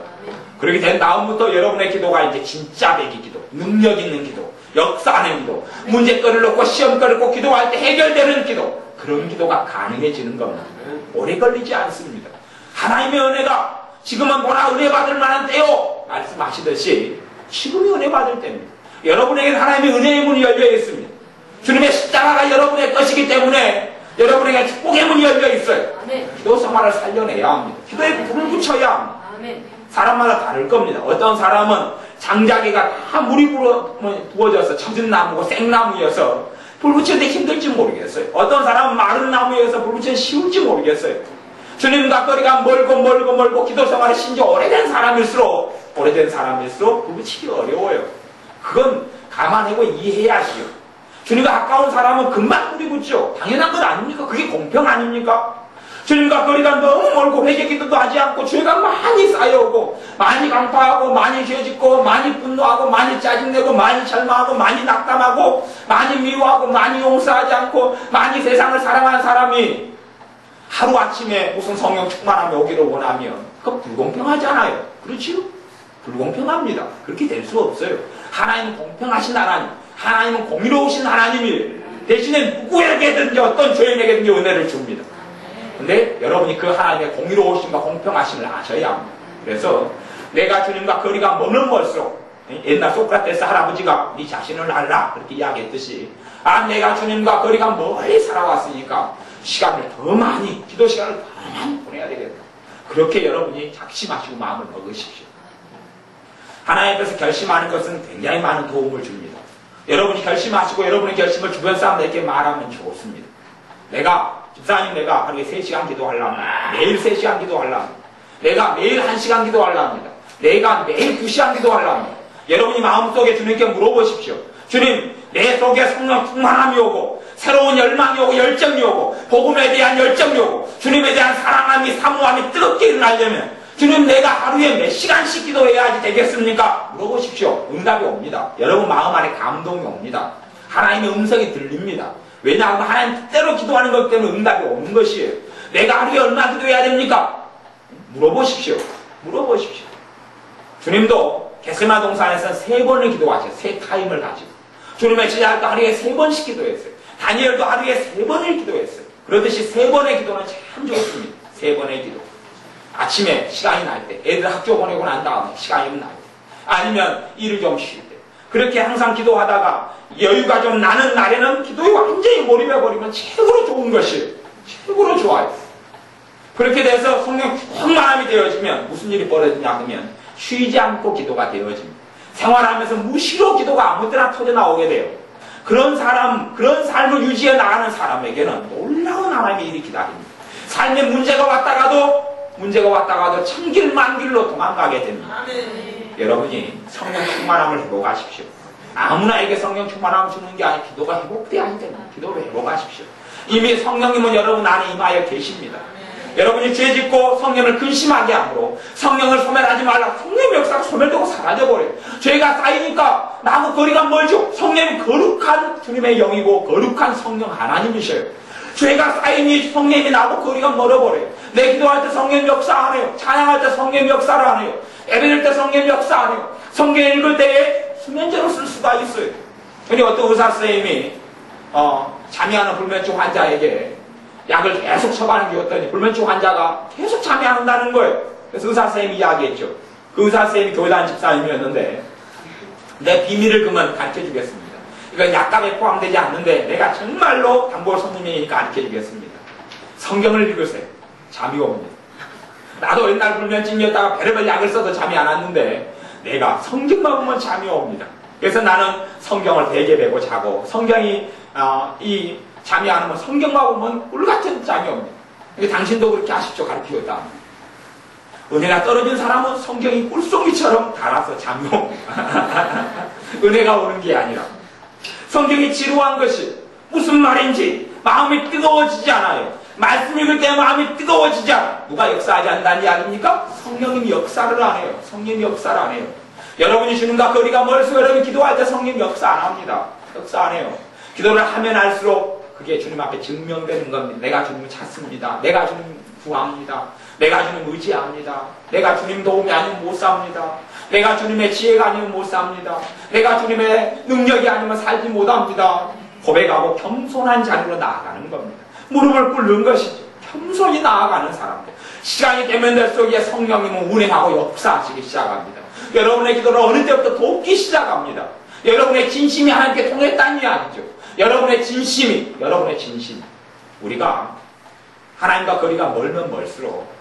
그렇게 된 다음부터 여러분의 기도가 이제 진짜 배기 기도, 능력 있는 기도, 역사하는 기도, 문제거리를 놓고 시험거리를 놓고 기도할 때 해결되는 기도, 그런 기도가 가능해지는 겁니다. 오래 걸리지 않습니다. 하나님의 은혜가 지금은 뭐라 은혜 받을 만한 때요 말씀하시듯이 지금이 은혜 받을 때입니다. 여러분에게 하나님의 은혜의 문이 열려 있습니다. 주님의 십자가가 여러분의 것이기 때문에 여러분에게 축복의 문이 열려 있어요. 기도 생활을 살려내야 합니다. 기도에 불을 붙여야 합니다. 사람마다 다를 겁니다. 어떤 사람은 장작에가 다 물이 부어져서 젖은 나무고 생나무여서 불 붙이는데 힘들지 모르겠어요. 어떤 사람은 마른 나무여서 불 붙이는 쉬울지 모르겠어요. 주님과 거리가 멀고 기도 생활이 심지어 오래된 사람일수록 불 붙이기 어려워요. 그건 감안하고 이해해야 하시오. 주님과 가까운 사람은 금방 불이 붙죠. 당연한 것 아닙니까? 그게 공평 아닙니까? 주님과 거리가 너무 멀고 회개기도도 하지 않고 죄가 많이 쌓여오고 많이 강파하고 많이 죄짓고 많이 분노하고 많이 짜증내고 많이 절망하고 많이 낙담하고 많이 미워하고 많이 용서하지 않고 많이 세상을 사랑하는 사람이 하루아침에 무슨 성령 충만함이 오기를 원하면 그건 불공평하잖아요. 그렇지요? 불공평합니다. 그렇게 될 수 없어요. 하나님은 공평하신 하나님, 하나님은 공의로우신 하나님이 대신에 누구에게든지 어떤 죄인에게든지 은혜를 줍니다. 근데 여러분이 그 하나님의 공의로우심과 공평하심을 아셔야 합니다. 그래서 내가 주님과 거리가 멀수록 옛날 소크라테스 할아버지가 네 자신을 알라 그렇게 이야기했듯이 내가 주님과 거리가 멀리 살아왔으니까 시간을 더 많이 기도 시간을 더 많이 보내야 되겠다. 그렇게 여러분이 작심하시고 마음을 먹으십시오. 하나님 앞에서 결심하는 것은 굉장히 많은 도움을 줍니다. 여러분이 결심하시고 여러분의 결심을 주변 사람들에게 말하면 좋습니다. 집사님 내가 하루에 3시간 기도하려합니다. 매일 3시간 기도하려합니다. 내가 매일 1시간 기도하려합니다. 내가 매일 2시간 기도하려합니다. 여러분이 마음속에 주님께 물어보십시오. 주님, 내 속에 성령 충만함이 오고 새로운 열망이 오고 열정이 오고 복음에 대한 열정이 오고 주님에 대한 사랑함이 사모함이 뜨겁게 일어나려면 주님 내가 하루에 몇 시간씩 기도해야지 되겠습니까? 물어보십시오. 응답이 옵니다. 여러분 마음 안에 감동이 옵니다. 하나님의 음성이 들립니다. 왜냐하면 하나님 뜻대로 기도하는 것 때문에 응답이 오는 것이에요. 내가 하루에 얼마 기도해야 됩니까? 물어보십시오. 주님도 겟세마네 동산에서 3번을 기도하셨어요. 3타임을 가지고. 주님의 제자도 하루에 3번씩 기도했어요. 다니엘도 하루에 3번을 기도했어요. 그러듯이 3번의 기도는 참 좋습니다. 3번의 기도. 아침에 시간이 날 때, 애들 학교 보내고 난 다음에 시간이 날 때, 아니면 일을 좀 쉴 때. 그렇게 항상 기도하다가 여유가 좀 나는 날에는 기도에 완전히 몰입해버리면 최고로 좋은 것이에요. 최고로 좋아요. 그렇게 돼서 성령 충만함이 되어지면 무슨 일이 벌어지냐 하면 쉬지 않고 기도가 되어집니다. 생활하면서 무시로 기도가 아무 때나 터져나오게 돼요. 그런 삶을 유지해 나가는 사람에게는 놀라운 하나님의 일이 기다립니다. 삶에 문제가 왔다가도 천길 만길로 도망가게 됩니다. 여러분이 성령 충만함을 회복하십시오. 아무나에게 성령 충만함을 주는 게 아니라 기도가 회복돼야 됩니다. 기도를 회복하십시오. 이미 성령님은 여러분 안에 임하여 계십니다. 여러분이 죄짓고 성령을 근심하게 함으로 성령을 소멸하지 말라. 성령의 역사가 소멸되고 사라져버려요. 죄가 쌓이니까 나하고 거리가 멀죠. 성령이 거룩한 주님의 영이고 거룩한 성령 하나님이셔요. 죄가 쌓이니 성령이 나하고 거리가 멀어버려요. 내 기도할 때 성령 역사 안 해요. 찬양할 때 성령 역사를 안 해요. 예배드릴 때 성령 역사 안 해요. 성경 읽을 때에 수면제로 쓸 수가 있어요. 근데 어떤 의사 선생님이 잠이 안 오는 불면증 환자에게 약을 계속 처방해 주었더니 불면증 환자가 계속 잠이 안 온다는 거예요. 그래서 의사 선생님이 이야기했죠. 그 의사 선생님이 교회다니는 집사님이었는데 내 비밀을 그만 가르쳐 주겠습니다. 이건 약값에 포함되지 않는데 내가 정말로 단골 손님이니까 가르쳐 주겠습니다. 성경을 읽으세요. 잠이 옵니다. 나도 옛날 불면증이었다가 별의별 약을 써도 잠이 안 왔는데 내가 성경만 보면 잠이 옵니다. 그래서 나는 성경을 베개 베고 자고 성경이 잠이 안 오면 성경만 보면 꿀같은 잠이 옵니다. 당신도 그렇게 하십시오. 가르치겠다. 은혜가 떨어진 사람은 성경이 꿀송이처럼 달아서 잠이 옵니다. 은혜가 오는 게 아니라 성경이 지루한 것이 무슨 말인지 마음이 뜨거워지지 않아요. 말씀 읽을 때 마음이 뜨거워지지 않아. 누가 역사하지 않는다는 이야기입니까? 성령님이 역사를 안 해요. 성령님이 역사를 안 해요. 여러분이 주님과 거리가 멀수 여러분이 기도할 때 성령님이 역사 안 합니다. 역사 안 해요. 기도를 하면 할수록 그게 주님 앞에 증명되는 겁니다. 내가 주님을 찾습니다. 내가 주님 구합니다. 내가 주님 의지합니다. 내가 주님 도움이 아니면 못 삽니다. 내가 주님의 지혜가 아니면 못 삽니다. 내가 주님의 능력이 아니면 살지 못합니다. 고백하고 겸손한 자리로 나아가는 겁니다. 무릎을 꿇는 것이죠. 겸손히 나아가는 사람들. 시간이 되면 될수록 성령님은 운행하고 역사하시기 시작합니다. 여러분의 기도를 어느 때부터 돕기 시작합니다. 여러분의 진심이 하나님께 통했다는 이야기죠. 여러분의 진심이, 우리가 하나님과 거리가 멀면 멀수록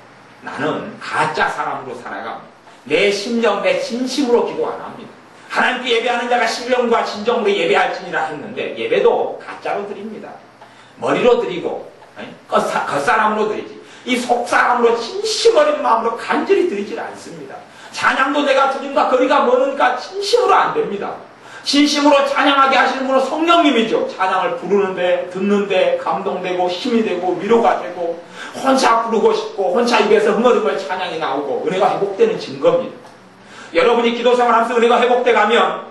나는 가짜 사람으로 살아갑니다. 내 심령, 내 진심으로 기도 안 합니다. 하나님께 예배하는 자가 신령과 진정으로 예배할지니라 했는데 예배도 가짜로 드립니다. 머리로 드리고 겉사람으로 드리지 이 속사람으로 진심 어린 마음으로 간절히 드리질 않습니다. 찬양도 내가 주님과 거리가 멀으니까 진심으로 안 됩니다. 진심으로 찬양하게 하시는 분은 성령님이죠. 찬양을 부르는데 듣는데 감동되고 힘이 되고 위로가 되고 혼자 부르고 싶고 혼자 입에서 흥얼흥얼 찬양이 나오고 은혜가 회복되는 증거입니다. 여러분이 기도 생활하면서 은혜가 회복돼 가면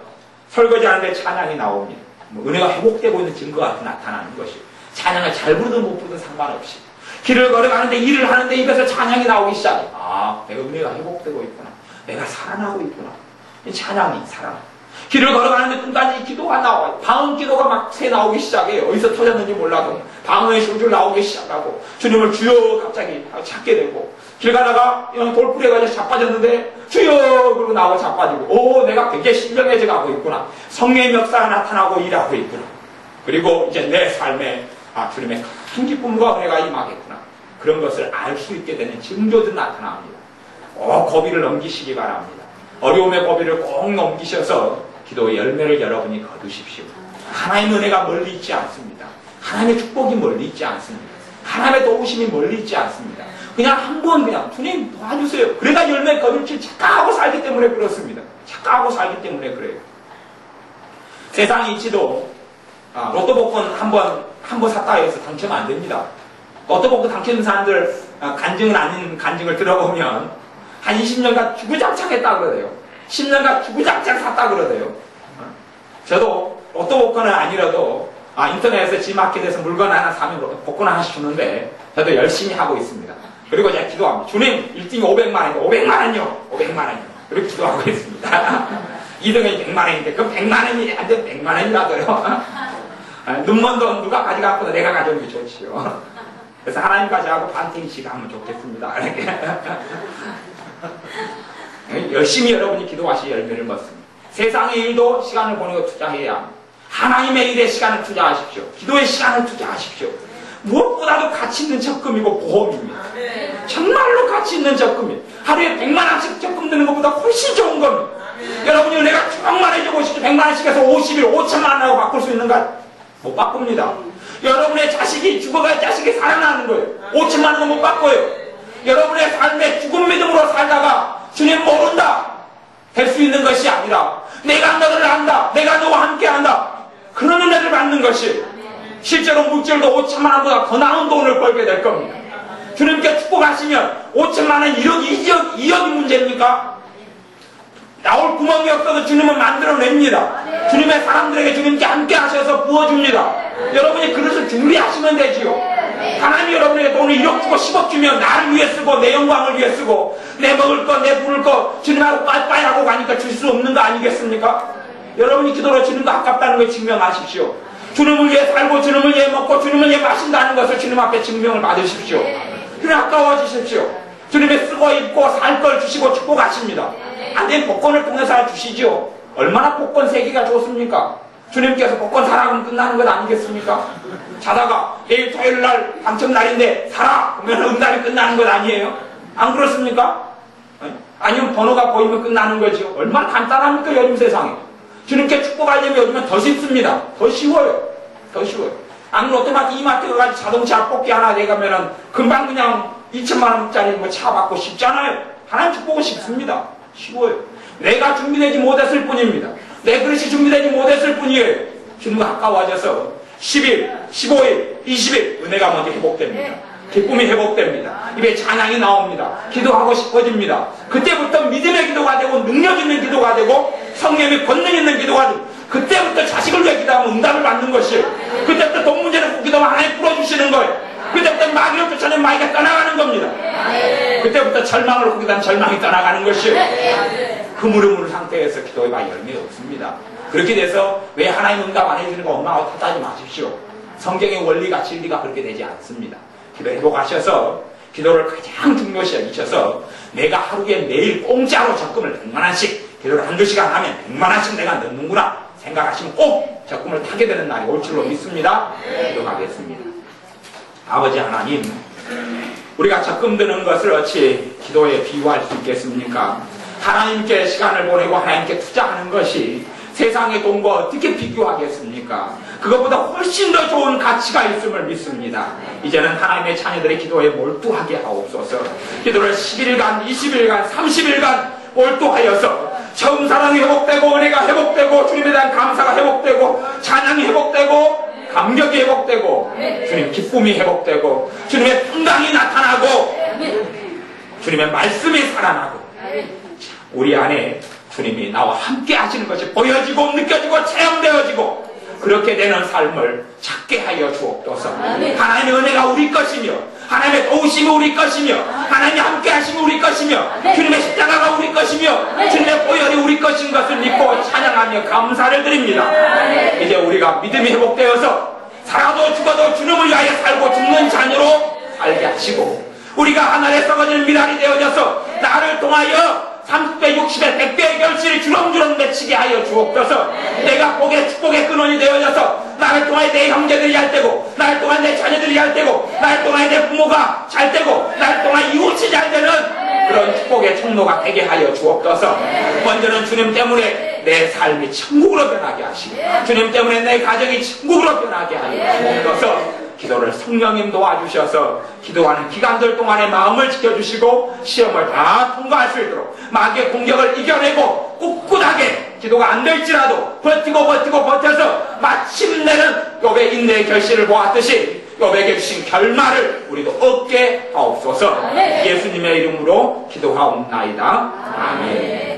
설거지하는데 찬양이 나옵니다. 은혜가 회복되고 있는 증거가 나타나는 것이에요. 찬양을 잘 부르든 못 부르든 상관없이 길을 걸어가는데 일을 하는데 입에서 찬양이 나오기 시작해. 아, 내가 은혜가 회복되고 있구나. 내가 살아나고 있구나. 이 찬양이 살아나. 길을 걸어가는데 끝까지 기도가 나와요. 방언 기도가 막 새 나오기 시작해요. 어디서 터졌는지 몰라도 방언의 줄줄 나오기 시작하고 주님을 주여 갑자기 찾게 되고 길 가다가 돌풀에 가서 자빠졌는데 주여 그러고 나오고 자빠지고 오 내가 굉장히 신령해져 가고 있구나. 성령의 역사가 나타나고 일하고 있구나. 그리고 이제 내 삶에 주님의 큰 기쁨과 은혜가 임하겠구나. 그런 것을 알 수 있게 되는 징조들이 나타납니다. 고비를 넘기시기 바랍니다. 어려움의 고비를 꼭 넘기셔서 기도의 열매를 여러분이 거두십시오. 하나님의 은혜가 멀리 있지 않습니다. 하나님의 축복이 멀리 있지 않습니다. 하나님의 도우심이 멀리 있지 않습니다. 그냥 한번 그냥 주님 도와주세요. 그래가 열매 거둘지 착각하고 살기 때문에 그렇습니다. 착각하고 살기 때문에 그래요. 세상 이치도 로또 복권 한 번 샀다 해서 당첨 안 됩니다. 로또 복권 당첨 사람들 간증은 아닌 간증을 들어보면 한 20년간 주구장창 했다 그러대요. 10년간 주구장창 샀다 그러대요. 저도 로또 복권은 아니라도 인터넷에서 G마켓에서 물건 하나 사면 복권 하나씩 주는데 저도 열심히 하고 있습니다. 그리고 제가 기도합니다. 주님 1등이 500만원인데 500만원이요. 500만원이요. 그렇게 기도하고 있습니다. 2등이 100만원인데 그럼 100만원이 안 되면 100만원이라도요. 눈먼 돈 누가 가져갔거나 내가 가져오는 게 좋지요. 그래서 하나님까지 하고 반띵씩 하면 좋겠습니다. 열심히 여러분이 기도하시 열매를 먹습니다. 세상의 일도 시간을 보내고 투자해야 합니다. 하나님의 일에 시간을 투자하십시오. 기도에 시간을 투자하십시오. 무엇보다도 가치 있는 적금이고 보험입니다. 정말로 가치 있는 적금이에요. 하루에 100만원씩 적금 드는 것보다 훨씬 좋은 겁니다. 여러분이 내가 주먹만해지고 싶죠. 100만원씩 해서 50일 5천만원하고 바꿀 수 있는가? 못 바꿉니다. 여러분의 자식이 죽어갈 자식이 살아나는 거예요. 5천만원은 못 바꿔요. 여러분의 삶에 죽은 믿음으로 살다가 주님 모른다 될 수 있는 것이 아니라 내가 너를 안다. 내가 너와 함께한다. 그런 은혜를 받는 것이 실제로 물질도 5천만원보다 더 나은 돈을 벌게 될 겁니다. 주님께 축복하시면 5천만원 1억 2억이 문제입니까? 나올 구멍이 없어도 주님은 만들어냅니다. 주님의 사람들에게 주님께 함께 하셔서 부어줍니다. 여러분이 그릇을 준비하시면 되지요. 하나님이 여러분에게 돈을 1억 주고 10억 주면 나를 위해 쓰고 내 영광을 위해 쓰고 내 먹을 거 내 부를 거 주님하고 빠이빠이 하고 가니까 줄 수 없는 거 아니겠습니까? 여러분이 기도로 주님과 가깝다는 걸 증명하십시오. 주님을 위해 살고 주님을 위해 먹고 주님을 위해 마신다는 것을 주님 앞에 증명을 받으십시오. 주님 아까워지십시오. 주님의 쓰고 입고 살 걸 주시고 축복하십니다. 안된 복권을 통해서 주시지요. 얼마나 복권 세기가 좋습니까? 주님께서 복권 사라면 끝나는 것 아니겠습니까? 자다가 내일 토요일날 당첨날인데 사라! 그러면 응답이 끝나는 것 아니에요? 안 그렇습니까? 아니면 번호가 보이면 끝나는 거죠. 얼마나 간단합니까 요즘 세상에. 주님께 축복하려면 요즘은 더 쉽습니다. 더 쉬워요. 더 쉬워요. 아니면 롯데마트 이마트 가가지고 자동차 뽑기 하나 내가면은 금방 그냥 2천만원짜리 뭐 차 받고 쉽잖아요. 하나님 축복은 쉽습니다. 쉬워요. 내가 준비되지 못했을 뿐입니다. 내 그릇이 준비되지 못했을 뿐이에요. 주님과 가까워져서 10일, 15일, 20일 은혜가 먼저 회복됩니다. 기쁨이 회복됩니다. 입에 찬양이 나옵니다. 기도하고 싶어집니다. 그때부터 믿음의 기도가 되고 능력 있는 기도가 되고 성령의 권능 있는 기도가 되고 그때부터 자식을 위해 기도하면 응답을 받는 것이에요. 그때부터 돈 문제를 꼭 기도하면 하나님 풀어주시는 거예요. 그때부터 마귀를 쫓아내면 마귀가 떠나가는 겁니다. 그때부터 절망을 후기다면 절망이 떠나가는 것이에요. 흐물흐물 상태에서 기도해봐 열매가 없습니다. 그렇게 돼서 왜 하나님 응답 안 해주는 거 엄마하고 탓하지 마십시오. 성경의 원리가 진리가 그렇게 되지 않습니다. 기도 회복하셔서 기도를 가장 중요시 여기셔서 내가 하루에 매일 공짜로 적금을 100만원씩 기도를 한두 시간 하면 100만원씩 내가 넣는구나 생각하시면 꼭 적금을 타게 되는 날이 올 줄로 믿습니다. 기도하겠습니다. 아버지 하나님, 우리가 적금 드는 것을 어찌 기도에 비유할 수 있겠습니까? 하나님께 시간을 보내고 하나님께 투자하는 것이 세상의 돈과 어떻게 비교하겠습니까? 그것보다 훨씬 더 좋은 가치가 있음을 믿습니다. 이제는 하나님의 자녀들의 기도에 몰두하게 하옵소서. 기도를 10일간, 20일간, 30일간 몰두하여서 처음 사랑이 회복되고 은혜가 회복되고 주님에 대한 감사가 회복되고 찬양이 회복되고 감격이 회복되고 주님 기쁨이 회복되고 주님의 평강이 나타나고 주님의 말씀이 살아나고 우리 안에 주님이 나와 함께 하시는 것이 보여지고 느껴지고 체험되어지고 그렇게 되는 삶을 찾게 하여 주옵소서. 하나님의 은혜가 우리 것이며 하나님의 도우심이 우리 것이며 하나님이 함께 하심이 우리 것이며 주님의 십자가가 우리 것이며 주님의 보혈이 우리 것인 것을 믿고 찬양하며 감사를 드립니다. 이제 우리가 믿음이 회복되어서 살아도 죽어도 주님을 위하여 살고 죽는 자녀로 살게 하시고 우리가 하늘에 썩어질 미랄이 되어져서 나를 통하여 30배, 60배, 100배의 결실이 주렁주렁 맺히게 하여 주옵소서. 내가 복의 축복의 근원이 되어져서 나를 통하여 내 형제들이 잘 되고 나를 통하여 내 자녀들이 잘 되고 나를 통하여 내 부모가 잘 되고 나를 통하여 이웃이 잘 되는 그런 축복의 통로가 되게 하여 주옵소서. 먼저는 주님 때문에 내 삶이 천국으로 변하게 하시고 주님 때문에 내 가정이 천국으로 변하게 하여 주옵소서. 기도를 성령님 도와주셔서 기도하는 기간들 동안에 마음을 지켜주시고 시험을 다 통과할 수 있도록 마귀의 공격을 이겨내고 꿋꿋하게 기도가 안 될지라도 버티고 버텨서 마침내는 욥의 인내의 결실을 보았듯이 욥에게 주신 결말을 우리도 얻게 하옵소서. 예수님의 이름으로 기도하옵나이다. 아멘.